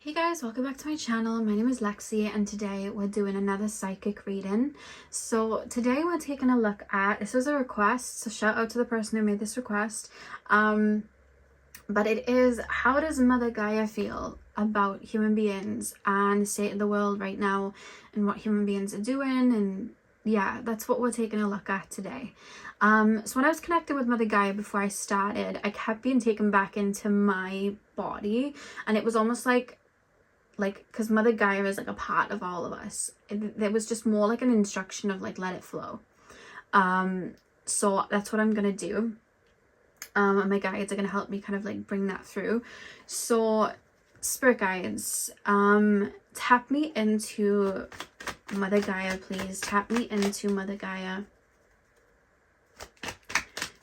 Hey guys, welcome back to my channel. My name is Lexi and today we're doing another psychic reading. So today we're taking a look at, this was a request, so shout out to the person who made this request. But it is, how does Mother Gaia feel about human beings and the state of the world right now and what human beings are doing? And yeah, that's what we're taking a look at today. So when I was connected with Mother Gaia before I started, I kept being taken back into my body, and it was almost like because Mother Gaia is like a part of all of us. There was just more like an instruction of like, let it flow. So that's what I'm gonna do. And my guides are gonna help me kind of like bring that through. So spirit guides, tap me into Mother Gaia, please. Tap me into Mother Gaia.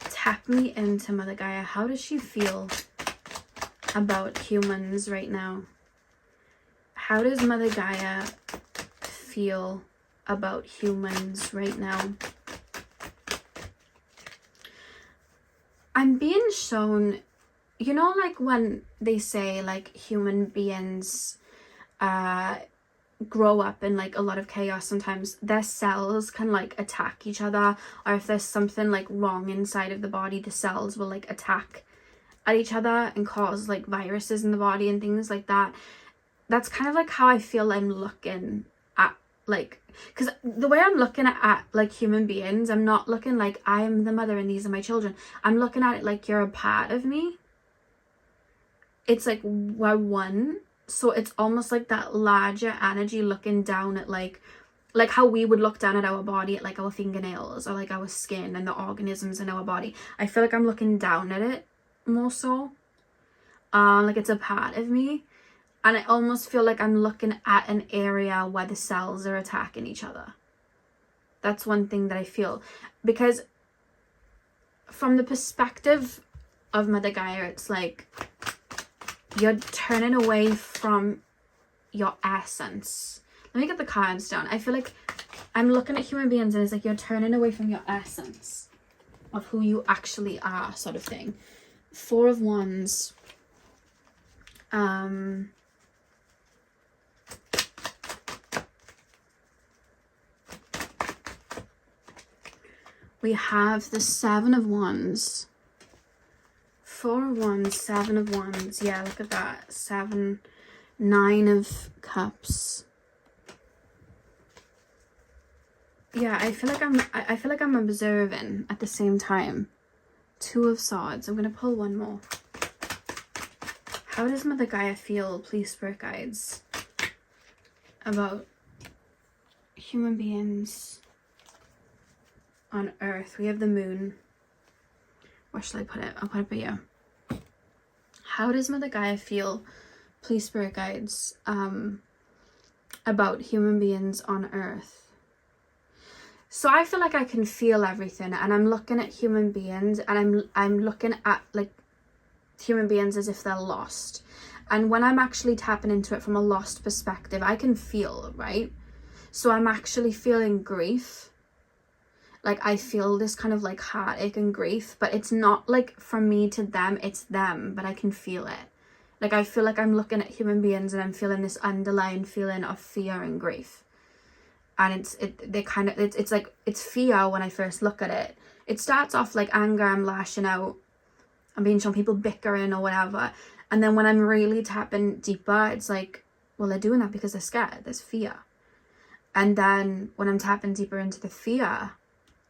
Tap me into Mother Gaia. How does she feel about humans right now? How does Mother Gaia feel about humans right now? I'm being shown, you know, like when they say like human beings grow up in like a lot of chaos, sometimes their cells can like attack each other, or if there's something like wrong inside of the body, the cells will like attack at each other and cause like viruses in the body and things like that. That's kind of like how I feel I'm looking at, like, because the way I'm looking at like human beings, I'm not looking like I am the mother and these are my children. I'm looking at it like you're a part of me. It's like we're one. So it's almost like that larger energy looking down at like how we would look down at our body, at like our fingernails or like our skin and the organisms in our body. I feel like I'm looking down at it more so. Like it's a part of me. And I almost feel like I'm looking at an area where the cells are attacking each other. That's one thing that I feel. Because from the perspective of Mother Gaia, it's like you're turning away from your essence. Let me get the cards down. I feel like I'm looking at human beings and it's like you're turning away from your essence of who you actually are, sort of thing. Four of Wands. We have the Seven of Wands, Four of Wands, Seven of Wands. Yeah, look at that. Seven, Nine of Cups. Yeah, I feel like I'm observing at the same time. Two of Swords. I'm gonna pull one more. How does Mother Gaia feel, please, spirit guides, about human beings on Earth? We have the Moon. Where should I put it? I'll put it here. How does Mother Gaia feel, please, spirit guides, about human beings on Earth? So I feel like I can feel everything, and I'm looking at human beings, and I'm looking at like human beings as if they're lost. And when I'm actually tapping into it from a lost perspective, I can feel, right? So I'm actually feeling grief. Like I feel this kind of like heartache and grief, but it's not like from me to them, it's them, but I can feel it. Like I feel like I'm looking at human beings and I'm feeling this underlying feeling of fear and grief. And it's like, it's fear when I first look at it. It starts off like anger, I'm lashing out, I'm being shown people bickering or whatever. And then when I'm really tapping deeper, it's like, well, they're doing that because they're scared, there's fear. And then when I'm tapping deeper into the fear,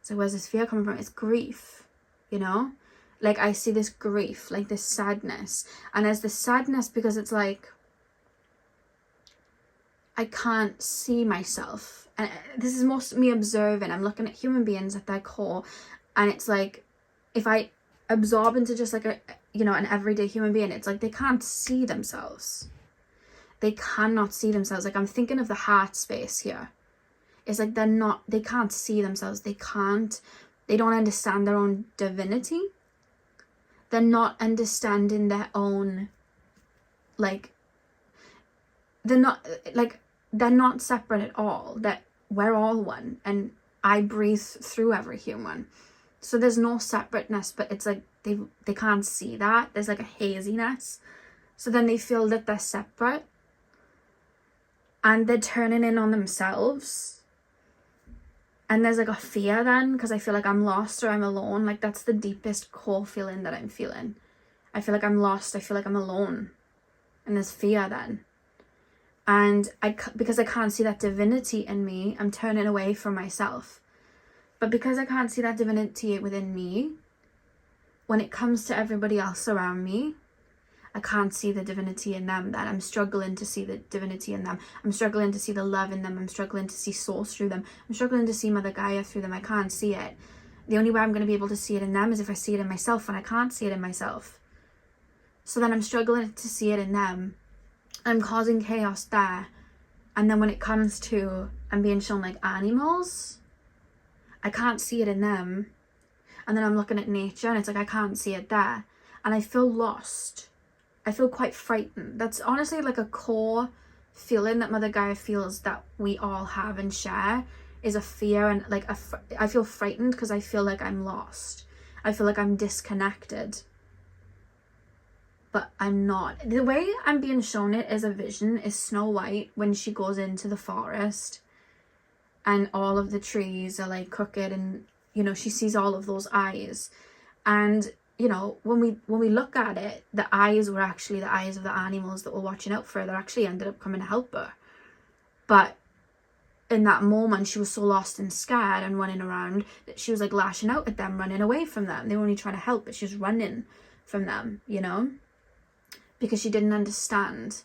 so where's this fear coming from? It's grief, you know? Like I see this grief, like this sadness. And there's this sadness because it's like, I can't see myself. And this is most me observing. I'm looking at human beings at their core. And it's like, if I absorb into just like an everyday human being, it's like they can't see themselves. They cannot see themselves. Like I'm thinking of the heart space here. It's like they can't see themselves. They don't understand their own divinity. They're not understanding their own, like, they're not separate at all. That we're all one, and I breathe through every human. So there's no separateness, but it's like they can't see that. There's like a haziness. So then they feel that they're separate. and they're turning in on themselves. And there's like a fear then, because I feel like I'm lost or I'm alone. Like that's the deepest core feeling that I'm feeling. I feel like I'm lost. I feel like I'm alone. And there's fear then. And because I can't see that divinity in me, I'm turning away from myself. But because I can't see that divinity within me, when it comes to everybody else around me, I can't see the divinity in them. That I'm struggling to see the divinity in them. I'm struggling to see the love in them. I'm struggling to see source through them. I'm struggling to see Mother Gaia through them. I can't see it. The only way I'm going to be able to see it in them is if I see it in myself, and I can't see it in myself. So then I'm struggling to see it in them. I'm causing chaos there. And then when it comes to, I'm being shown like animals, I can't see it in them. And then I'm looking at nature and it's like I can't see it there. And I feel lost. I feel quite frightened. That's honestly like a core feeling that Mother Gaia feels that we all have and share, is a fear. And like I feel frightened because I feel like I'm lost. I feel like I'm disconnected. But I'm not. The way I'm being shown it as a vision is Snow White when she goes into the forest and all of the trees are like crooked, and you know she sees all of those eyes. And you know, when we look at it, the eyes were actually the eyes of the animals that were watching out for her, that actually ended up coming to help her. But in that moment she was so lost and scared and running around that she was like lashing out at them, running away from them. They were only trying to help, but she was running from them, you know, because she didn't understand.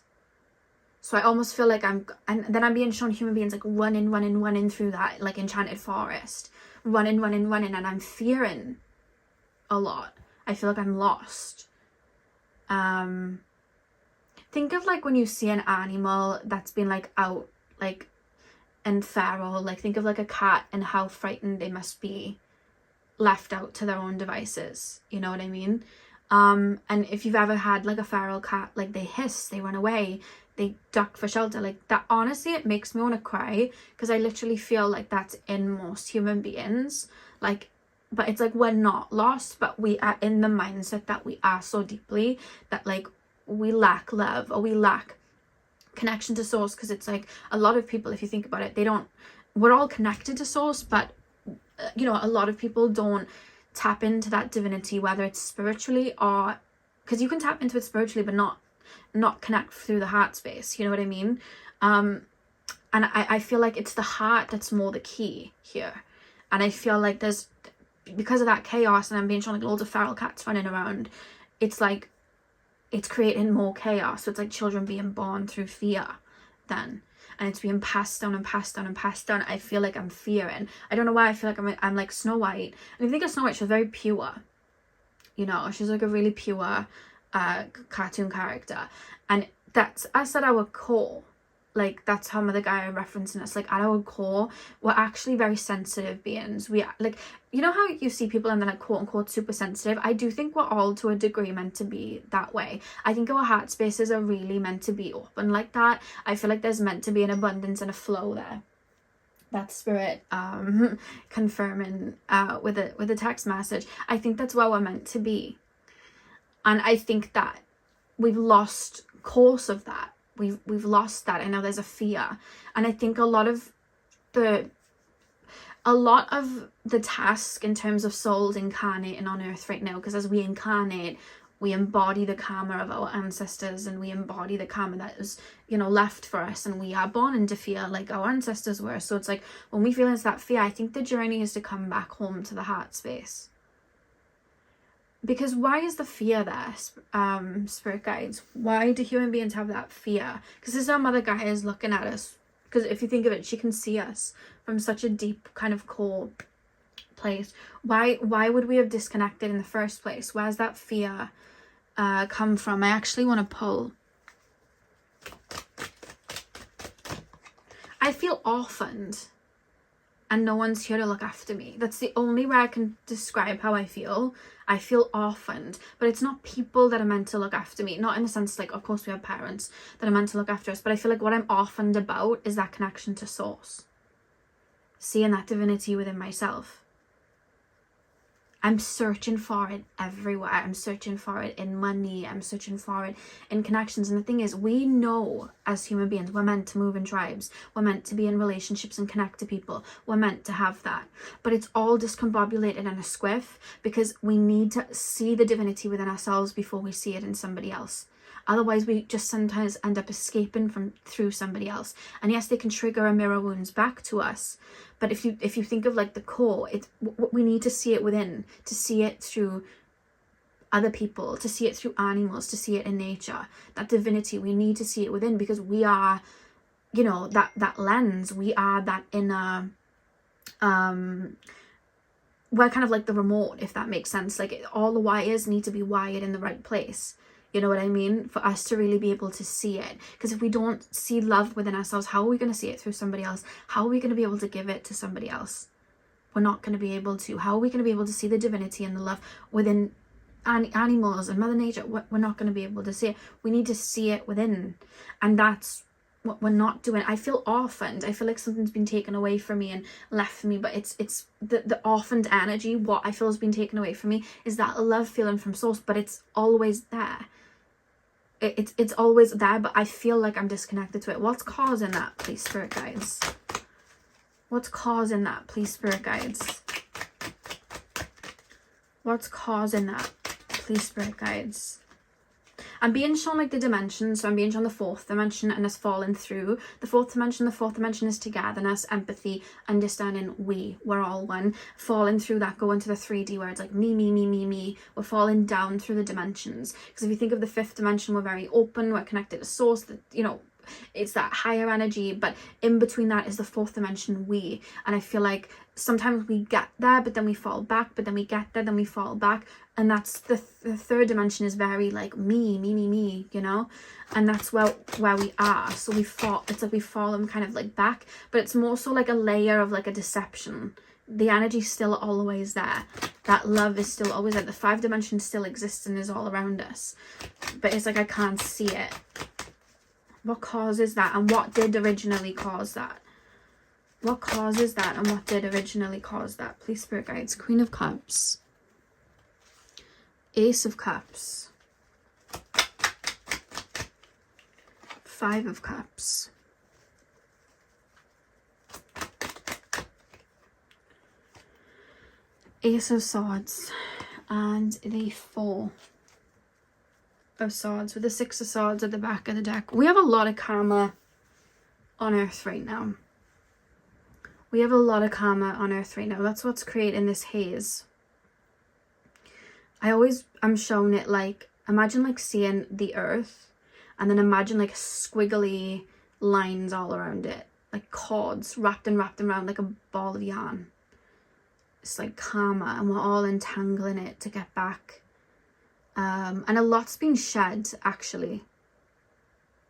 So I almost feel like and then I'm being shown human beings like running through that like enchanted forest, running, and I'm fearing a lot. I feel like I'm lost. Think of like when you see an animal that's been like out like and feral, like think of like a cat and how frightened they must be left out to their own devices, you know what I mean? And if you've ever had like a feral cat, like they hiss, they run away, they duck for shelter, like that, honestly it makes me want to cry, because I literally feel like that's in most human beings. Like, but it's like we're not lost, but we are in the mindset that we are so deeply that like we lack love or we lack connection to source. Because it's like a lot of people, if you think about it, we're all connected to source, but you know, a lot of people don't tap into that divinity, whether it's spiritually or, because you can tap into it spiritually but not connect through the heart space, you know what I mean? And I feel like it's the heart that's more the key here. And I feel like there's, because of that chaos, and I'm being shown like loads of feral cats running around, it's like it's creating more chaos. So it's like children being born through fear then, and it's being passed down and passed down and passed down. I feel like I'm fearing. I don't know why I feel like I'm like Snow White. And if you think of Snow White, she's very pure. You know, she's like a really pure cartoon character. And that's us at our core. Like that's how Mother Gaia referencing us. Like at our core, we're actually very sensitive beings. We like, you know how you see people and they're like quote unquote super sensitive? I do think we're all to a degree meant to be that way. I think our heart spaces are really meant to be open like that. I feel like there's meant to be an abundance and a flow there. That's spirit confirming with a text message. I think that's where we're meant to be. And I think that we've lost course of that. We've lost that. I know there's a fear. And I think a lot of the task in terms of souls incarnating on earth right now, because as we incarnate, we embody the karma of our ancestors, and we embody the karma that is, you know, left for us, and we are born into fear like our ancestors were. So it's like when we feel into that fear, I think the journey is to come back home to the heart space. Because why is the fear there, spirit guides? Why do human beings have that fear? Because this is how Mother Gaia is looking at us. Because if you think of it, she can see us from such a deep kind of core place. Why would we have disconnected in the first place? Where's that fear come from? I actually want to pull. I feel orphaned and no one's here to look after me. That's the only way I can describe how I feel. I feel orphaned, but it's not people that are meant to look after me. Not in the sense like, of course we have parents that are meant to look after us, but I feel like what I'm orphaned about is that connection to source. Seeing that divinity within myself. I'm searching for it everywhere. I'm searching for it in money. I'm searching for it in connections. And the thing is, we know as human beings, we're meant to move in tribes. We're meant to be in relationships and connect to people. We're meant to have that. But it's all discombobulated in a squiff because we need to see the divinity within ourselves before we see it in somebody else. Otherwise, we just sometimes end up escaping through somebody else. And yes, they can trigger our mirror wounds back to us. But if you think of like the core, we need to see it within, to see it through other people, to see it through animals, to see it in nature. That divinity, we need to see it within, because we are, you know, that lens. We are that inner. We're kind of like the remote, if that makes sense. Like all the wires need to be wired in the right place. You know what I mean? For us to really be able to see it. Because if we don't see love within ourselves, how are we going to see it through somebody else? How are we going to be able to give it to somebody else? We're not going to be able to. How are we going to be able to see the divinity and the love within animals and Mother Nature? We're not going to be able to see it. We need to see it within. And that's what we're not doing. I feel orphaned. I feel like something's been taken away from me and left for me, but it's the orphaned energy. What I feel has been taken away from me is that love feeling from source, but it's always there. It's always there, but I feel like I'm disconnected to it. What's causing that, please, spirit guides? What's causing that, please, spirit guides? What's causing that, please, spirit guides? I'm being shown like the dimensions. So I'm being shown the fourth dimension and us falling through the fourth dimension. The fourth dimension is togetherness, empathy, understanding. We're all one. Falling through that, going to the 3D where it's like me, me, me, me, me. We're falling down through the dimensions. Because if you think of the fifth dimension, we're very open. We're connected to source. You know, it's that higher energy. But in between that is the fourth dimension, we. And I feel like sometimes we get there, but then we fall back. But then we get there, then we fall back. And that's the third dimension is very like me, me, me, me, you know? And that's where we are. So we fall, it's like we fall them kind of like back, but it's more so like a layer of like a deception. The energy's still always there. That love is still always there. The 5 dimension still exists and is all around us. But it's like I can't see it. What causes that? And what did originally cause that? What causes that? And what did originally cause that? Please, spirit guides. Queen of Cups. Ace of Cups. 5 of Cups. Ace of Swords. And the 4 of Swords with the 6 of Swords at the back of the deck. We have a lot of karma on Earth right now. We have a lot of karma on Earth right now. That's what's creating this haze. I'm shown it like, imagine like seeing the earth and then imagine like squiggly lines all around it, like cords wrapped and around like a ball of yarn. It's like karma, and we're all entangling it to get back. And a lot's been shed, actually.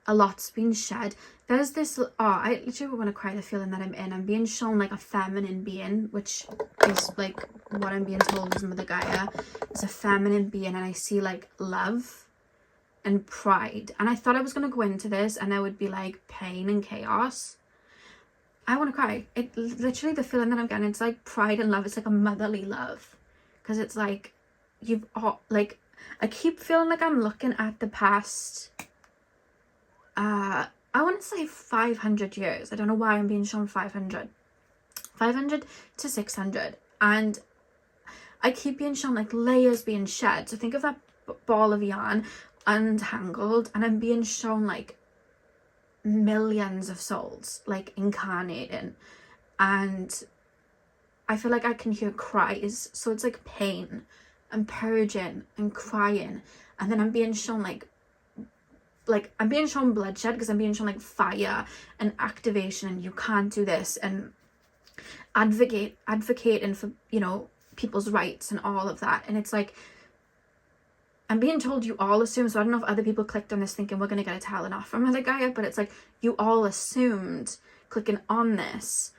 A lot's been shed. There's this, I literally want to cry the feeling that I'm in. I'm being shown like a feminine being, which is like what I'm being told is Mother Gaia. It's a feminine being, and I see like love and pride. And I thought I was going to go into this and there would be like pain and chaos. I want to cry. It literally, the feeling that I'm getting, it's like pride and love. It's like a motherly love. Because it's like, like, I keep feeling like I'm looking at the past, I want to say 500 years. I don't know why I'm being shown 500 to 600. And I keep being shown like layers being shed. So think of that ball of yarn untangled, and I'm being shown like millions of souls like incarnating, and I feel like I can hear cries. So it's like pain and purging and crying, and then I'm being shown like I'm being shown bloodshed, because I'm being shown like fire and activation, and you can't do this, and advocating for, you know, people's rights and all of that. And it's like, I'm being told you all assume, so I don't know if other people clicked on this thinking we're going to get a talent off from Mother Gaia, but it's like you all assumed clicking on this,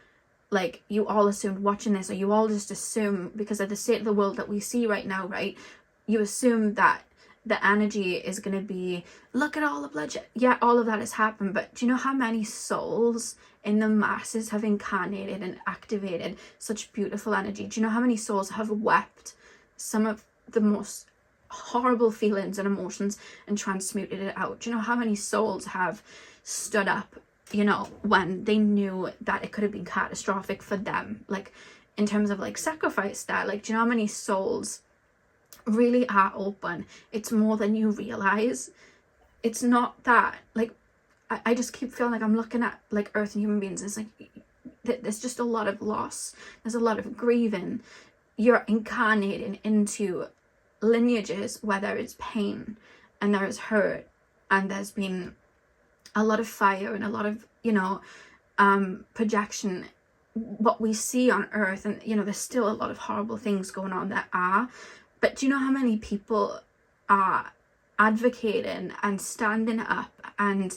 like you all assumed watching this, or you all just assume because of the state of the world that we see right now, right? You assume that the energy is going to be, look at all the bloodshed. Yeah, all of that has happened, but do you know how many souls in the masses have incarnated and activated such beautiful energy? Do you know how many souls have wept some of the most horrible feelings and emotions and transmuted it out. Do you know how many souls have stood up, you know, when they knew that it could have been catastrophic for them, like in terms of like sacrifice there? Like, do you know how many souls really are open? It's more than you realize. It's not that, like, I just keep feeling like I'm looking at like Earth and human beings, and it's like there's just a lot of loss, there's a lot of grieving. You're incarnating into lineages where there is pain and there is hurt, and there's been a lot of fire and a lot of, you know, projection. What we see on Earth, and you know, there's still a lot of horrible things going on that are, but do you know how many people are advocating and standing up and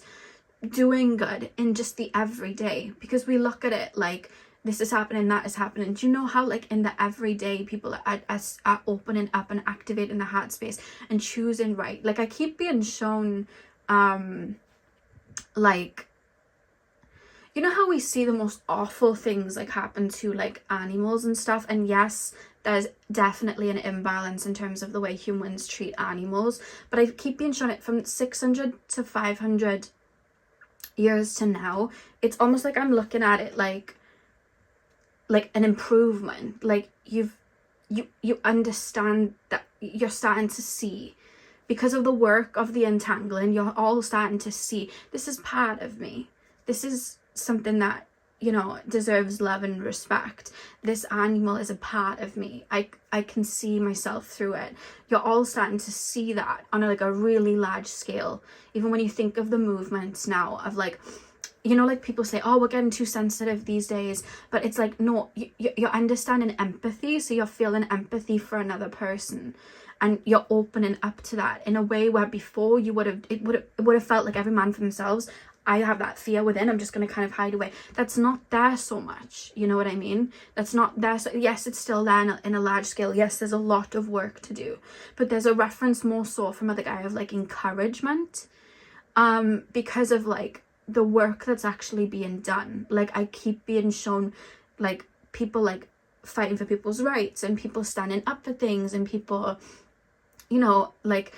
doing good in just the everyday? Because we look at it like this is happening, that is happening. Do you know how like in the everyday people are opening up and activating the heart space and choosing right? Like I keep being shown like, you know how we see the most awful things like happen to like animals and stuff, and yes, there's definitely an imbalance in terms of the way humans treat animals, but I keep being shown it from 600 to 500 years to now. It's almost like I'm looking at it like an improvement. Like you understand that you're starting to see, because of the work of the untangling, you're all starting to see, this is part of me, this is something that, you know, deserves love and respect. This animal is a part of me. I can see myself through it. You're all starting to see that on like a really large scale. Even when you think of the movements now of like, you know, like people say, oh, we're getting too sensitive these days, but it's like, no, you're understanding empathy, so you're feeling empathy for another person, and you're opening up to that in a way where before you would have felt like every man for themselves. I have that fear within, I'm just going to kind of hide away. That's not there so much, you know what I mean? That's not there. So yes, it's still there in a large scale. Yes, there's a lot of work to do, but there's a reference more so from Mother Gaia of like encouragement, because of like the work that's actually being done. Like I keep being shown like people like fighting for people's rights, and people standing up for things, and people, you know, like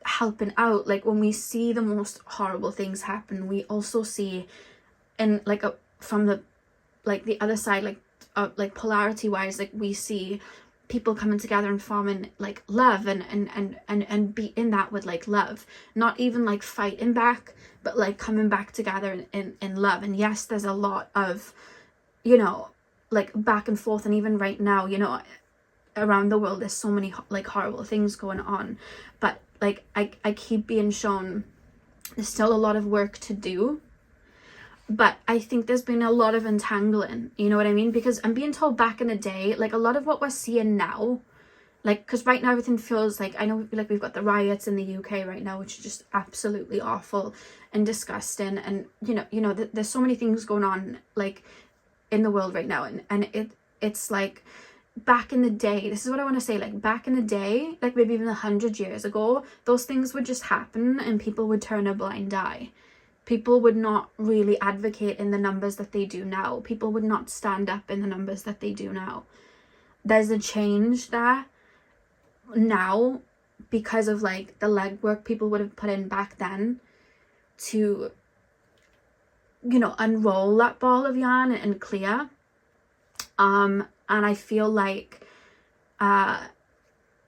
helping out. Like when we see the most horrible things happen, we also see in like from the like the other side, like polarity wise, like we see people coming together and forming like love and be in that with like love, not even like fighting back, but like coming back together in love. And yes, there's a lot of, you know, like back and forth, and even right now, you know, around the world there's so many like horrible things going on, but like I keep being shown there's still a lot of work to do. But I think there's been a lot of untangling, you know what I mean? Because I'm being told back in the day, like a lot of what we're seeing now, like, because right now everything feels like, I know like we've got the riots in the UK right now, which is just absolutely awful and disgusting, and you know there's so many things going on like in the world right now, and it's like back in the day, this is what I want to say, like back in the day, like maybe even 100 years ago, those things would just happen and people would turn a blind eye. People would not really advocate in the numbers that they do now. People would not stand up in the numbers that they do now. There's a change there now because of like the legwork people would have put in back then to, you know, unroll that ball of yarn and clear. And I feel like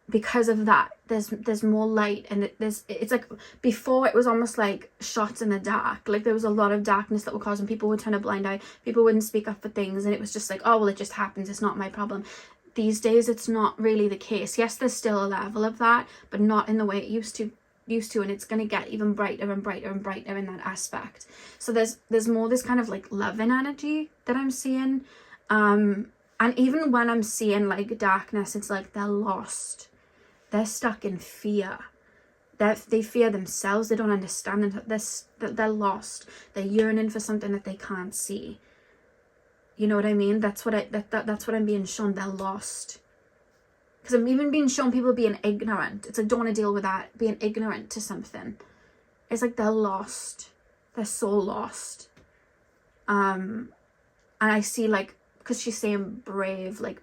because of that, there's more light, and it's like before it was almost like shots in the dark. Like there was a lot of darkness that would cause, and people would turn a blind eye, people wouldn't speak up for things, and it was just like, oh well, it just happens, it's not my problem. These days it's not really the case. Yes, there's still a level of that, but not in the way it used to, and it's going to get even brighter and brighter and brighter in that aspect. So there's more this kind of like loving energy that I'm seeing, and even when I'm seeing like darkness, it's like they're lost. They're stuck in fear. They fear themselves. They don't understand that they're lost. They're yearning for something that they can't see. You know what I mean? That's what I'm being shown. They're lost. Because I'm even being shown people being ignorant. It's like, don't want to deal with that. Being ignorant to something. It's like they're lost. They're so lost. And I see like, because she's saying brave, like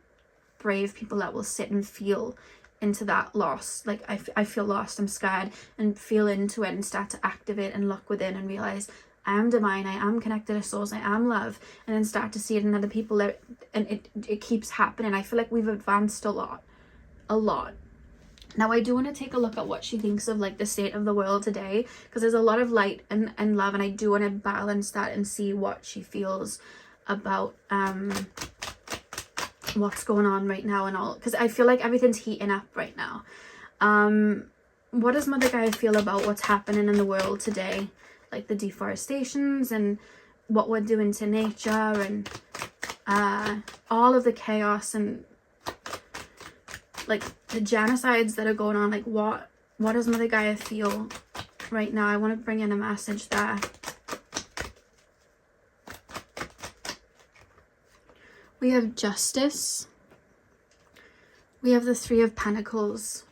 brave people that will sit and feel into that loss. Like I feel lost, I'm scared, and feel into it and start to activate and look within and realize I am divine, I am connected to source, I am love, and then start to see it in other people there, and it keeps happening. I feel like we've advanced a lot. Now I do want to take a look at what she thinks of like the state of the world today, because there's a lot of light and love, and I do want to balance that and see what she feels about what's going on right now and all, because I feel like everything's heating up right now. What does Mother Gaia feel about what's happening in the world today, like the deforestations and what we're doing to nature, and all of the chaos and like the genocides that are going on? Like what does Mother Gaia feel right now? I want to bring in a message there. We have Justice. We have the Three of Pentacles.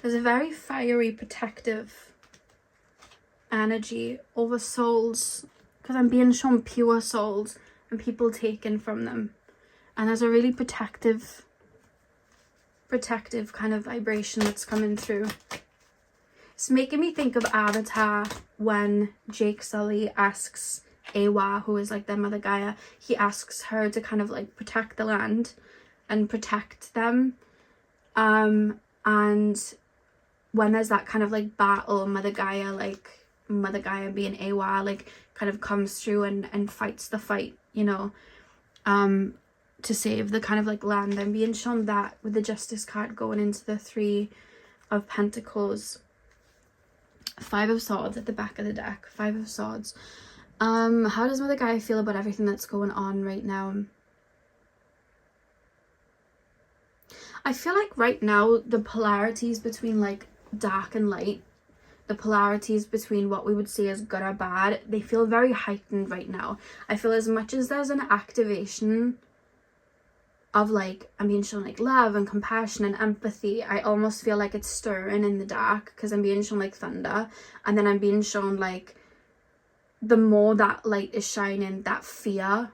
There's a very fiery, protective energy over souls, because I'm being shown pure souls and people taken from them. And there's a really protective kind of vibration that's coming through. It's making me think of Avatar, when Jake Sully asks Awa, who is like their Mother Gaia, he asks her to kind of like protect the land and protect them. And when there's that kind of like battle, Mother Gaia being Awa, like kind of comes through and fights the fight, you know, to save the kind of like land. I'm being shown that with the Justice card going into the Three of Pentacles. Five of Swords at the back of the deck. Five of Swords. How does Mother Gaia feel about everything that's going on right now? I feel like right now the polarities between like dark and light, the polarities between what we would see as good or bad, they feel very heightened right now. I feel as much as there's an activation of like, I'm being shown like love and compassion and empathy, I almost feel like it's stirring in the dark, because I'm being shown like thunder, and then I'm being shown like the more that light is shining, that fear,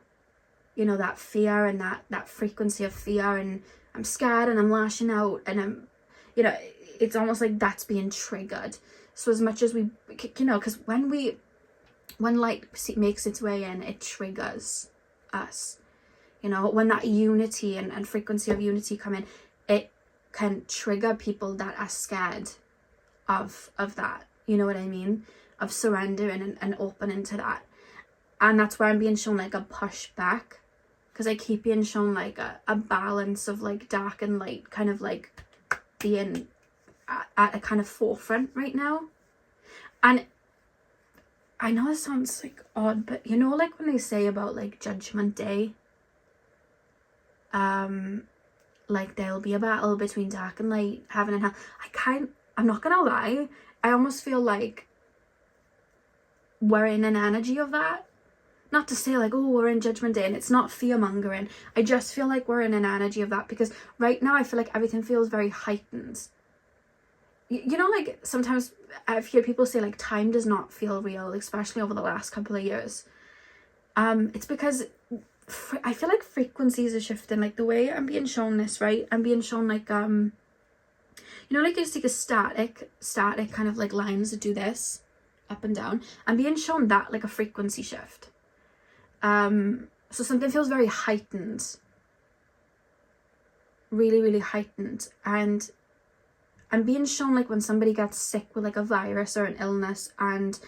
you know, that fear and that frequency of fear, and I'm scared and I'm lashing out, and I'm, you know, it's almost like that's being triggered. So as much as we, you know, because when light makes its way in, it triggers us. You know, when that unity and frequency of unity come in, it can trigger people that are scared of that. You know what I mean? Of surrendering and opening to that. And that's where I'm being shown like a push back, because I keep being shown like a balance of like dark and light kind of like being at a kind of forefront right now. And I know it sounds like odd, but you know, like when they say about like Judgment Day, like there'll be a battle between dark and light, heaven and hell. I'm not gonna lie, I almost feel like we're in an energy of that. Not to say like, oh, we're in Judgment Day, and it's not fear mongering. I just feel like we're in an energy of that, because right now I feel like everything feels very heightened. You know, like sometimes I've heard people say like time does not feel real, especially over the last couple of years. It's because I feel like frequencies are shifting. Like the way I'm being shown this, right? I'm being shown like you know, like you just take a static kind of like lines that do this up and down. I'm being shown that like a frequency shift. So something feels very heightened, really, really heightened. And I'm being shown like when somebody gets sick with like a virus or an illness, and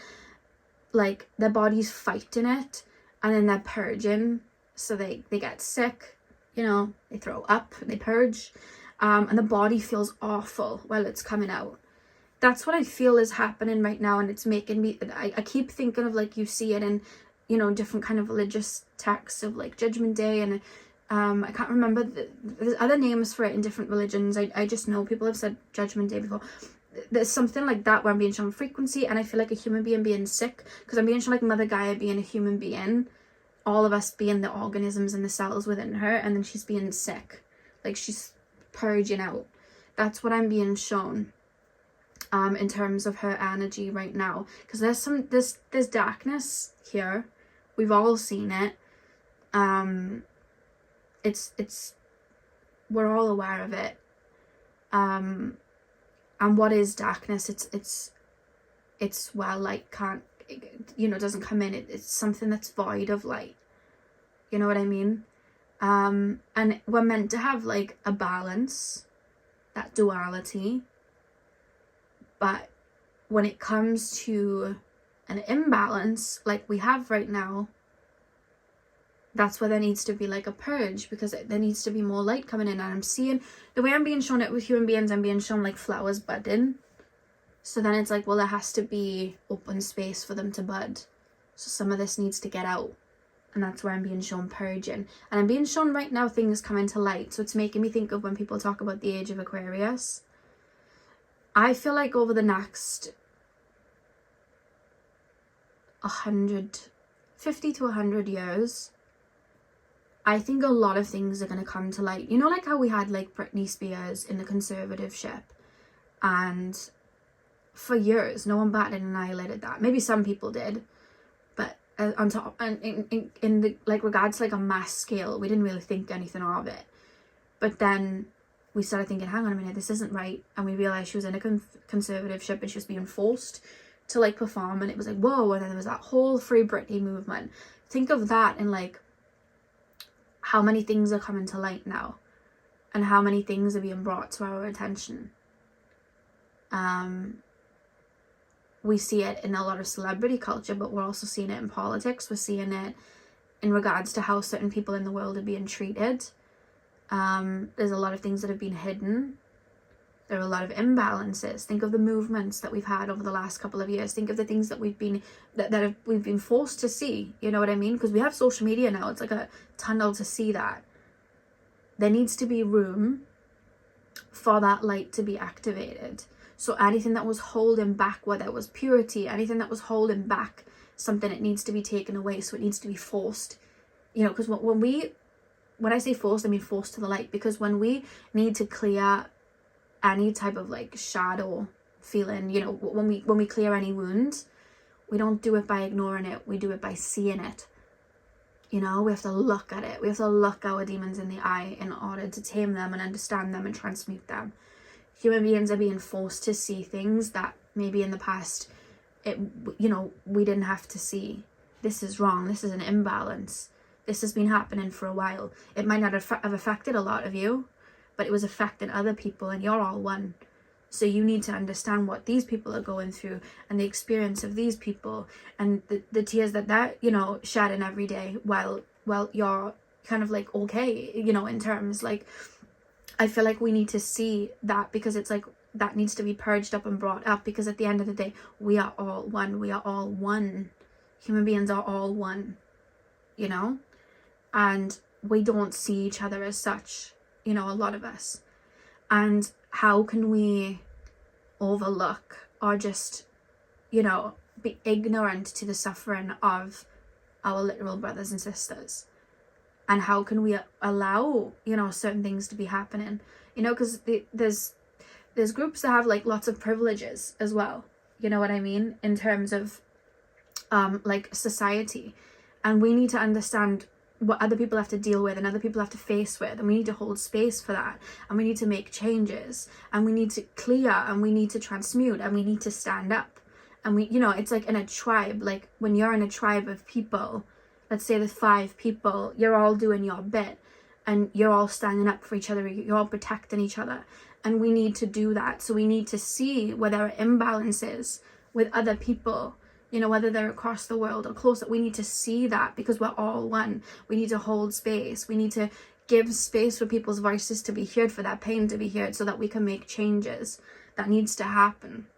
like their body's fighting it, and then they're purging. So they get sick, you know, they throw up, they purge, and the body feels awful while it's coming out. That's what I feel is happening right now, and it's making me, I keep thinking of like, you see it in, you know, different kind of religious texts of like Judgment Day, and I can't remember, there's other names for it in different religions. I just know people have said Judgment Day before. There's something like that where I'm being shown frequency, and I feel like a human being sick, because I'm being shown like Mother Gaia being a human being, all of us being the organisms and the cells within her, and then she's being sick, like she's purging out. That's what I'm being shown in terms of her energy right now, because there's darkness here. We've all seen it. It's we're all aware of it. And what is darkness? It's where light can't, you know, doesn't come in. It's something that's void of light. You know what I mean? And we're meant to have like a balance, that duality. But when it comes to an imbalance like we have right now, that's where there needs to be like a purge, because there needs to be more light coming in. And I'm seeing, the way I'm being shown it with human beings, I'm being shown like flowers budding. So then it's like, well, there has to be open space for them to bud. So some of this needs to get out. And that's where I'm being shown purging. And I'm being shown right now things coming to light. So it's making me think of when people talk about the age of Aquarius. I feel like over the next 50 to 100 years, I think a lot of things are going to come to light. You know, like how we had like Britney Spears in the conservativeship, and for years no one batted and annihilated that. Maybe some people did, but on top and in the like regards to like a mass scale, we didn't really think anything of it. But then we started thinking, hang on a minute, this isn't right. And we realized she was in a conservativeship and she was being forced to like perform, and it was like, whoa. And then there was that whole Free Britney movement. Think of that, and like how many things are coming to light now, and how many things are being brought to our attention. We see it in a lot of celebrity culture, but we're also seeing it in politics. We're seeing it in regards to how certain people in the world are being treated. There's a lot of things that have been hidden. There are a lot of imbalances. Think of the movements that we've had over the last couple of years. Think of the things that we've been forced to see. You know what I mean? Because we have social media now. It's like a tunnel to see that. There needs to be room for that light to be activated. So anything that was holding back, whether it was purity, anything that was holding back something, it needs to be taken away. So it needs to be forced. You know, because when I say forced, I mean forced to the light. Because when we need to clear any type of like shadow feeling, you know, when we clear any wounds, we don't do it by ignoring it. We do it by seeing it. You know, we have to look at it. We have to look our demons in the eye in order to tame them and understand them and transmute them. Human beings are being forced to see things that maybe in the past, we didn't have to see. This is wrong. This is an imbalance. This has been happening for a while. It might not have affected a lot of you, but it was affecting other people, and you're all one. So you need to understand what these people are going through, and the experience of these people, and the tears that they're, shedding every day while you're kind of like okay, in terms like, I feel like we need to see that, because it's like that needs to be purged up and brought up, because at the end of the day, we are all one. We are all one. Human beings are all one, and we don't see each other as such, a lot of us. And how can we overlook or just, be ignorant to the suffering of our literal brothers and sisters? And how can we allow, certain things to be happening? Because there's groups that have like lots of privileges as well. You know what I mean? In terms of like society. And we need to understand what other people have to deal with and other people have to face with, and we need to hold space for that, and we need to make changes, and we need to clear, and we need to transmute, and we need to stand up. And we, it's like in a tribe, like when you're in a tribe of people, let's say there's 5 people, you're all doing your bit, and you're all standing up for each other, you're all protecting each other, and we need to do that. So we need to see where there are imbalances with other people, whether they're across the world or closer. We need to see that, because we're all one. We need to hold space. We need to give space for people's voices to be heard, for that pain to be heard, so that we can make changes. That needs to happen,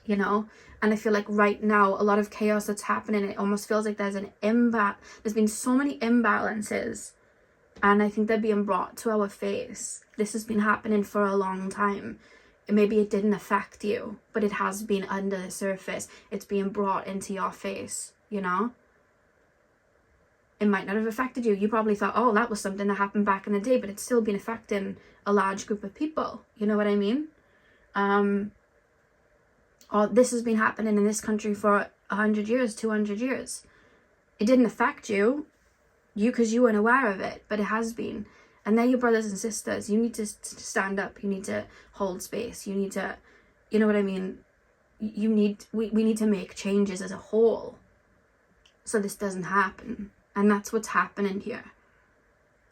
And I feel like right now, a lot of chaos that's happening, it almost feels like there's there's been so many imbalances, and I think they're being brought to our face. This has been happening for a long time. Maybe it didn't affect you, but it has been under the surface. It's being brought into your face, It might not have affected you. You probably thought, oh, that was something that happened back in the day, but it's still been affecting a large group of people. You know what I mean? Or this has been happening in this country for 100 years, 200 years. It didn't affect you because you weren't aware of it, but it has been. and they're your brothers and sisters. You need to stand up. You need to hold space. You need to, you know what I mean? We need to make changes as a whole so this doesn't happen. And that's what's happening here.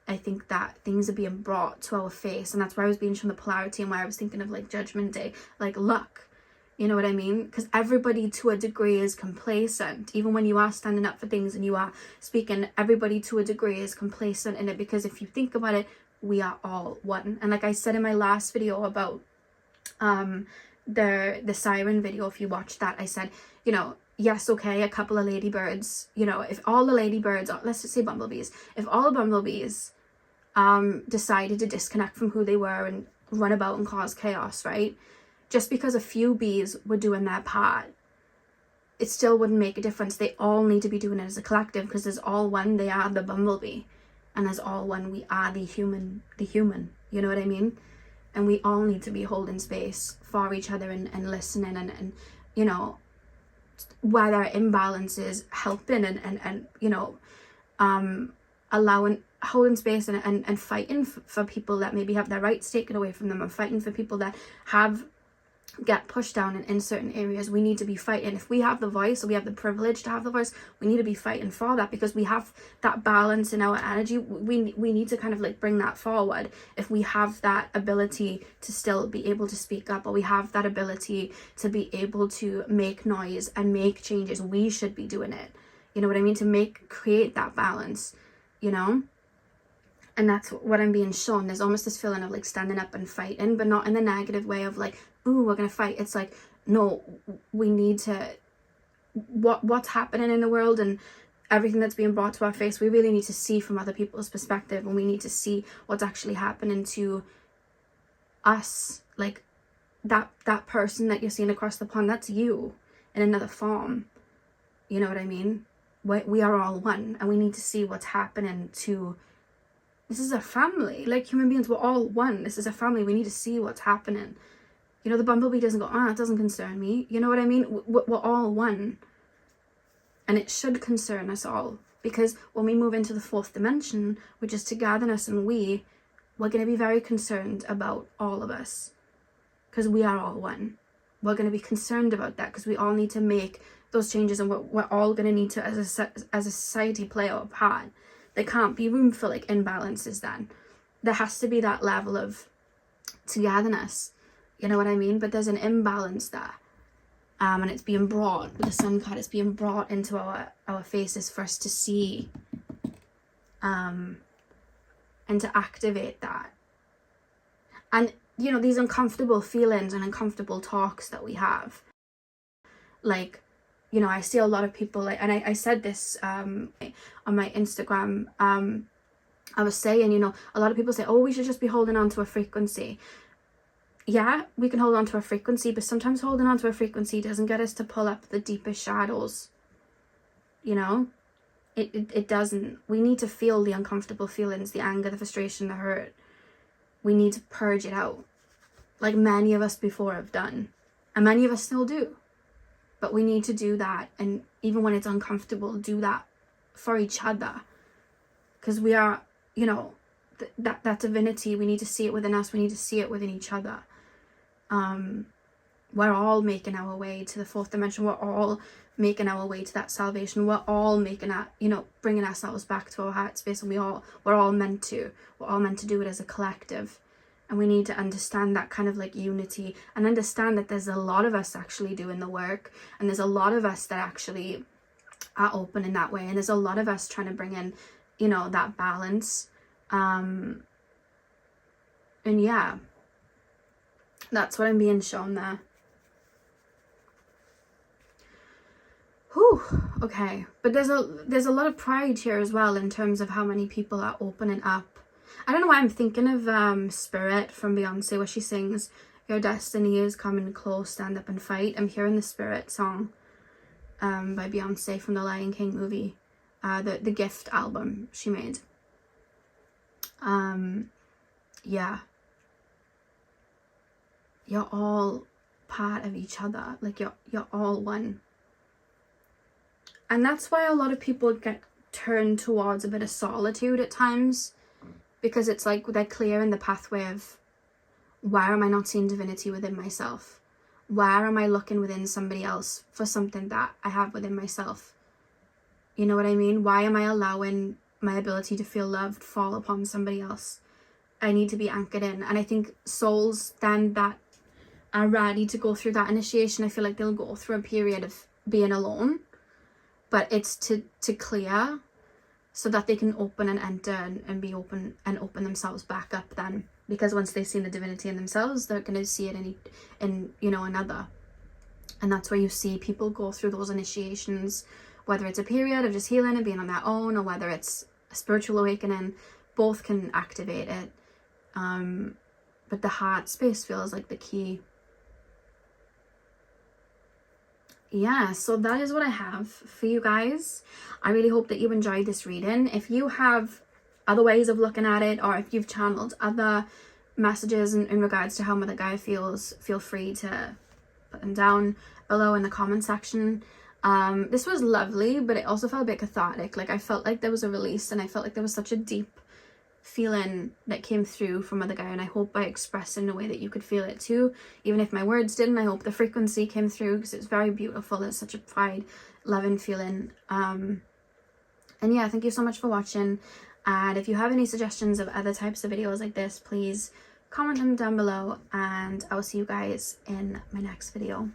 I think that things are being brought to our face, and that's why I was being shown the polarity, and why I was thinking of like Judgment Day, like luck. You know what I mean? Because everybody to a degree is complacent. Even when you are standing up for things and you are speaking, everybody to a degree is complacent in it, because if you think about it, we are all one. And like I said in my last video about the siren video, if you watched that, I said, you know, yes, okay, a couple of ladybirds, you know, if all the ladybirds, let's just say bumblebees, if all the bumblebees decided to disconnect from who they were and run about and cause chaos, right? Just because a few bees were doing their part, it still wouldn't make a difference. They all need to be doing it as a collective, because there's all one, they are the bumblebee, and as all one, we are the human, you know what I mean? And we all need to be holding space for each other and listening, and you know, where there are imbalances, helping and you know, holding space and fighting for people that maybe have their rights taken away from them, and fighting for people that get pushed down in certain areas. We need to be fighting. If we have the voice, or we have the privilege to have the voice, we need to be fighting for that, because we have that balance in our energy. We need to kind of like bring that forward. If we have that ability to still be able to speak up, or we have that ability to be able to make noise and make changes, we should be doing it. You know what I mean? To create that balance, you know? And that's what I'm being shown. There's almost this feeling of like standing up and fighting, but not in the negative way of like, ooh, we're gonna fight. It's like, no, we need to, what's happening in the world and everything that's being brought to our face, we really need to see from other people's perspective, and we need to see what's actually happening to us. Like that person that you're seeing across the pond, that's you in another form. You know what I mean? We are all one, and we need to see what's happening to, this is a family. Like human beings, we're all one. This is a family. We need to see what's happening. You know, the bumblebee doesn't go, it doesn't concern me. You know what I mean? We're all one. And it should concern us all. Because when we move into the fourth dimension, which is togetherness and we're going to be very concerned about all of us. Because we are all one. We're going to be concerned about that, because we all need to make those changes, and we're all going to need to, as a society, play our part. There can't be room for like imbalances then. There has to be that level of togetherness. You know what I mean? But there's an imbalance there. And it's being brought, with the sun card, it's being brought into our faces for us to see. And to activate that. And, you know, these uncomfortable feelings and uncomfortable talks that we have. Like, you know, I see a lot of people, like, and I said this on my Instagram. I was saying, you know, a lot of people say, oh, we should just be holding on to a frequency. Yeah, we can hold on to a frequency, but sometimes holding on to a frequency doesn't get us to pull up the deepest shadows. You know, it doesn't. We need to feel the uncomfortable feelings, the anger, the frustration, the hurt. We need to purge it out, like many of us before have done, and many of us still do. But we need to do that, and even when it's uncomfortable, do that for each other, because we are, you know, that divinity. We need to see it within us. We need to see it within each other. We're all making our way to the fourth dimension. We're all making our way to that salvation. We're all making that, you know, bringing ourselves back to our heart space, and we're all meant to do it as a collective. And we need to understand that kind of like unity, and understand that there's a lot of us actually doing the work, and there's a lot of us that actually are open in that way, and there's a lot of us trying to bring in, you know, that balance. And yeah, that's what I'm being shown there. Whew, okay. But there's a lot of pride here as well, in terms of how many people are opening up. I don't know why I'm thinking of Spirit from Beyonce, where she sings, your destiny is coming close, stand up and fight. I'm hearing the Spirit song by Beyonce from the Lion King movie, the Gift album she made. Yeah, you're all part of each other. Like you're all one. And that's why a lot of people get turned towards a bit of solitude at times, because it's like they're clear in the pathway of, where am I not seeing divinity within myself? Where am I looking within somebody else for something that I have within myself? You know what I mean? Why am I allowing my ability to feel loved fall upon somebody else? I need to be anchored in. And I think souls then that are ready to go through that initiation, I feel like they'll go through a period of being alone, but it's to clear so that they can open and enter and be open and open themselves back up then. Because once they've seen the divinity in themselves, they're going to see it in you know, another. And that's where you see people go through those initiations, whether it's a period of just healing and being on their own, or whether it's a spiritual awakening. Both can activate it. But the heart space feels like the key. Yeah, so that is what I have for you guys. I really hope that you enjoyed this reading. If you have other ways of looking at it, or if you've channeled other messages in regards to how Mother Gaia feels, feel free to put them down below in the comment section. This was lovely, but it also felt a bit cathartic. Like, I felt like there was a release, and I felt like there was such a deep feeling that came through from Mother Gaia, and I hope I expressed it in a way that you could feel it too, even if my words didn't. I hope the frequency came through, because it's very beautiful. It's such a pride loving feeling. And yeah, thank you so much for watching, and if you have any suggestions of other types of videos like this, please comment them down below, and I will see you guys in my next video.